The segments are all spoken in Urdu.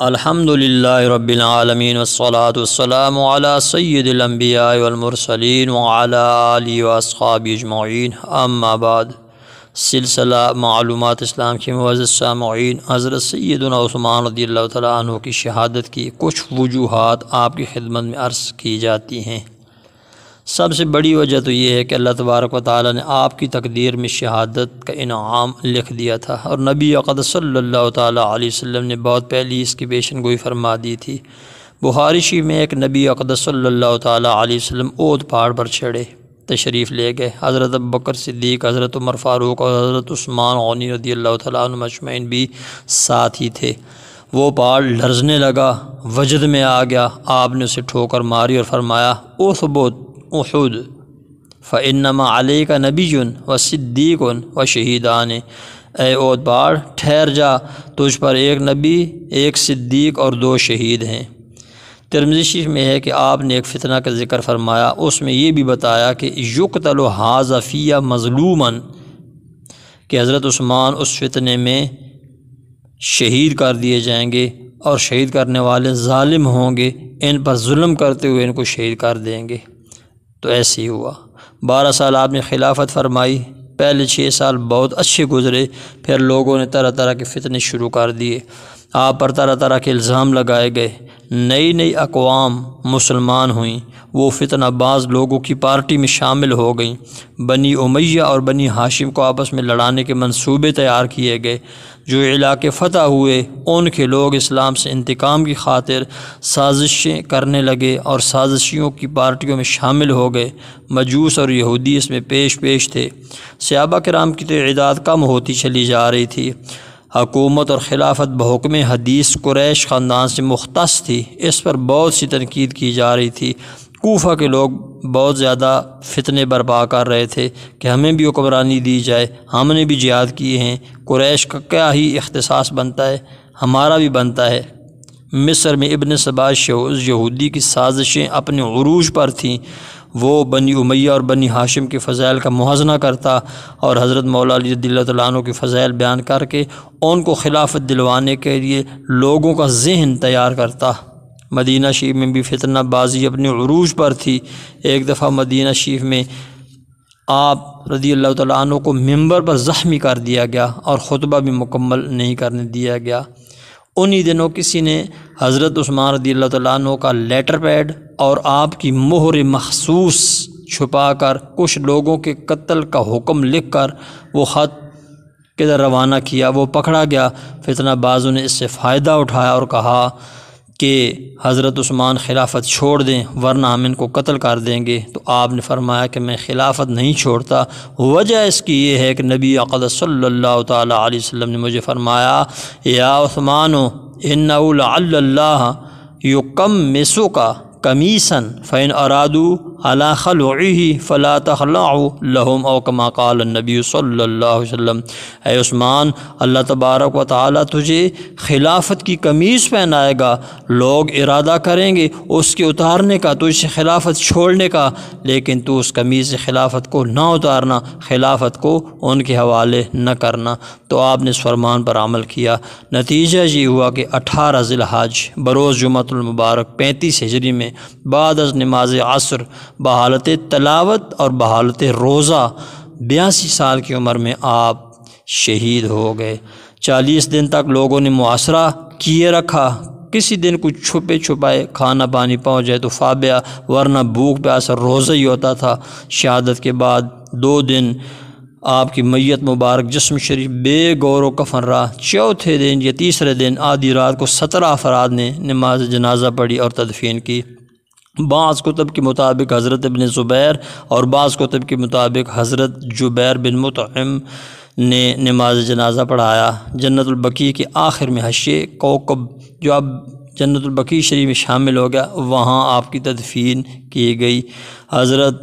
الحمدللہ رب العالمین والصلاة والسلام علی سید الانبیاء والمرسلین وعلی آلہ واصحابہ اجمعین، اما بعد۔ سلسلہ معلومات اسلام کے معزز سامعین، حضرت سیدنا عثمان رضی اللہ تعالیٰ عنہ کی شہادت کی کچھ وجوہات آپ کی خدمت میں عرض کی جاتی ہیں۔ سب سے بڑی وجہ تو یہ ہے کہ اللہ تبارک و تعالیٰ نے آپ کی تقدیر میں شہادت کا انعام لکھ دیا تھا، اور نبی اقدس صلی اللہ تعالیٰ علیہ وسلم نے بہت پہلی اس کی پیشن گوئی فرما دی تھی۔ بخاری شریف میں ایک نبی اقدس صلی اللہ تعالیٰ علیہ وسلم اود پہاڑ پر چڑھے تشریف لے گئے۔ حضرت ابوبکر صدیق، حضرت عمر فاروق اور حضرت عثمان غنی رضی اللہ تعالیٰ عنہ مجمعین بھی ساتھ ہی تھے۔ وہ پہاڑ لرزنے لگا، وجد میں آ گیا۔ آپ نے اسے ٹھوکر ماری اور فرمایا، اثبت احد فانما علیک نبی و صدیق و شہیدان، اے احد پہاڑ ٹھہر جا، تجھ پر ایک نبی، ایک صدیق اور دو شہید ہیں۔ ترمذی شریف میں ہے کہ آپ نے ایک فتنہ کا ذکر فرمایا، اس میں یہ بھی بتایا کہ یقتل ھذا فی مظلوما، کہ حضرت عثمان اس فتنے میں شہید کر دیے جائیں گے، اور شہید کرنے والے ظالم ہوں گے، ان پر ظلم کرتے ہوئے ان کو شہید کر دیں گے۔ تو ایسے ہی ہوا۔ 12 سال آپ نے خلافت فرمائی۔ پہلے 6 سال بہت اچھے گزرے، پھر لوگوں نے طرح طرح کے فتنے شروع کر دیے، آپ پر طرح طرح کے الزام لگائے گئے، نئی اقوام مسلمان ہوئیں، وہ فتنہ بعض لوگوں کی پارٹی میں شامل ہو گئیں، بنی امیہ اور بنی ہاشم کو آپس میں لڑانے کے منصوبے تیار کیے گئے، جو علاقے فتح ہوئے ان کے لوگ اسلام سے انتقام کی خاطر سازشیں کرنے لگے اور سازشیوں کی پارٹیوں میں شامل ہو گئے۔ مجوس اور یہودی اس میں پیش تھے۔ صحابہ کرام کی تعداد کم ہوتی چلی جا رہی تھی۔ حکومت اور خلافت بحکم حدیث قریش خاندان سے مختص تھی، اس پر بہت سی تنقید کی جا رہی تھی۔ کوفہ کے لوگ بہت زیادہ فتنے برپا کر رہے تھے کہ ہمیں بھی حکمرانی دی جائے، ہم نے بھی جہاد کیے ہیں، قریش کا کیا ہی اختصاص بنتا ہے، ہمارا بھی بنتا ہے۔ مصر میں ابن سبا یہودی کی سازشیں اپنے عروج پر تھیں، وہ بنی امیہ اور بنی ہاشم کے فضائل کا موازنہ کرتا اور حضرت مولا علی رضی اللہ تعالیٰ عنہ کے فضائل بیان کر کے ان کو خلافت دلوانے کے لیے لوگوں کا ذہن تیار کرتا۔ مدینہ شریف میں بھی فتنہ بازی اپنے عروج پر تھی۔ ایک دفعہ مدینہ شریف میں آپ رضی اللہ تعالیٰ عنہ کو ممبر پر زخمی کر دیا گیا اور خطبہ بھی مکمل نہیں کرنے دیا گیا۔ انہی دنوں کسی نے حضرت عثمان رضی اللہ تعالیٰ عنہ کا لیٹر پیڈ اور آپ کی مہر مخصوص چھپا کر کچھ لوگوں کے قتل کا حکم لکھ کر وہ خط کدھر روانہ کیا، وہ پکڑا گیا۔ فتنہ بازوں نے اس سے فائدہ اٹھایا اور کہا کہ حضرت عثمان خلافت چھوڑ دیں ورنہ ہم ان کو قتل کر دیں گے۔ تو آپ نے فرمایا کہ میں خلافت نہیں چھوڑتا۔ وجہ اس کی یہ ہے کہ نبی اقدس صلی اللہ تعالیٰ علیہ وسلم نے مجھے فرمایا، یا عثمان انہ لعل اللہ یکمسک قمیصا فإن ارادوا علی خلعہ فلا تخلعوا لهم، او کما قال النبی صلی اللہ علیہ وسلم۔ اے عثمان، اللہ تبارک و تعالیٰ تجھے خلافت کی قمیص پہنائے گا، لوگ ارادہ کریں گے اس کے اتارنے کا، تجھ سے خلافت چھوڑنے کا، لیکن تو اس قمیص سے خلافت کو نہ اتارنا، خلافت کو ان کے حوالے نہ کرنا۔ تو آپ نے اس فرمان پر عمل کیا۔ نتیجہ یہ ہوا کہ 18 ذی الحج بروز جمعۃ المبارک 35 ہجری میں بعد از نماز عصر بحالت تلاوت اور بحالت روزہ 82 سال کی عمر میں آپ شہید ہو گئے۔ 40 دن تک لوگوں نے محاصرہ کیے رکھا، کسی دن کچھ چھپے چھپائے کھانا پانی پہنچ جائے تو فابیا، ورنہ بھوک پیاس اور روزہ ہی ہوتا تھا۔ شہادت کے بعد 2 دن آپ کی میت مبارک جسم شریف بے گور و کفن رہا۔ چوتھے دن یا تیسرے دن آدھی رات کو 17 افراد نے نماز جنازہ پڑھی اور تدفین کی۔ بعض کتب کے مطابق حضرت ابن زبیر اور بعض کتب کے مطابق حضرت جبیر بن مطعم نے نماز جنازہ پڑھایا۔ جنت البقیع کے آخر میں حشیہ کوکب، جو اب جنت البقیع شریف میں شامل ہو گیا، وہاں آپ کی تدفین کی گئی۔ حضرت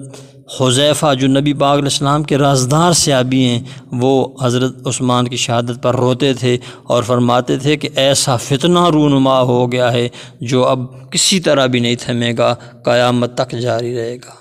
حذیفہ جو نبی پاک علیہ السلام کے رازدار صحابی ہیں، وہ حضرت عثمان کی شہادت پر روتے تھے اور فرماتے تھے کہ ایسا فتنہ رونما ہو گیا ہے جو اب کسی طرح بھی نہیں تھمے گا، قیامت تک جاری رہے گا۔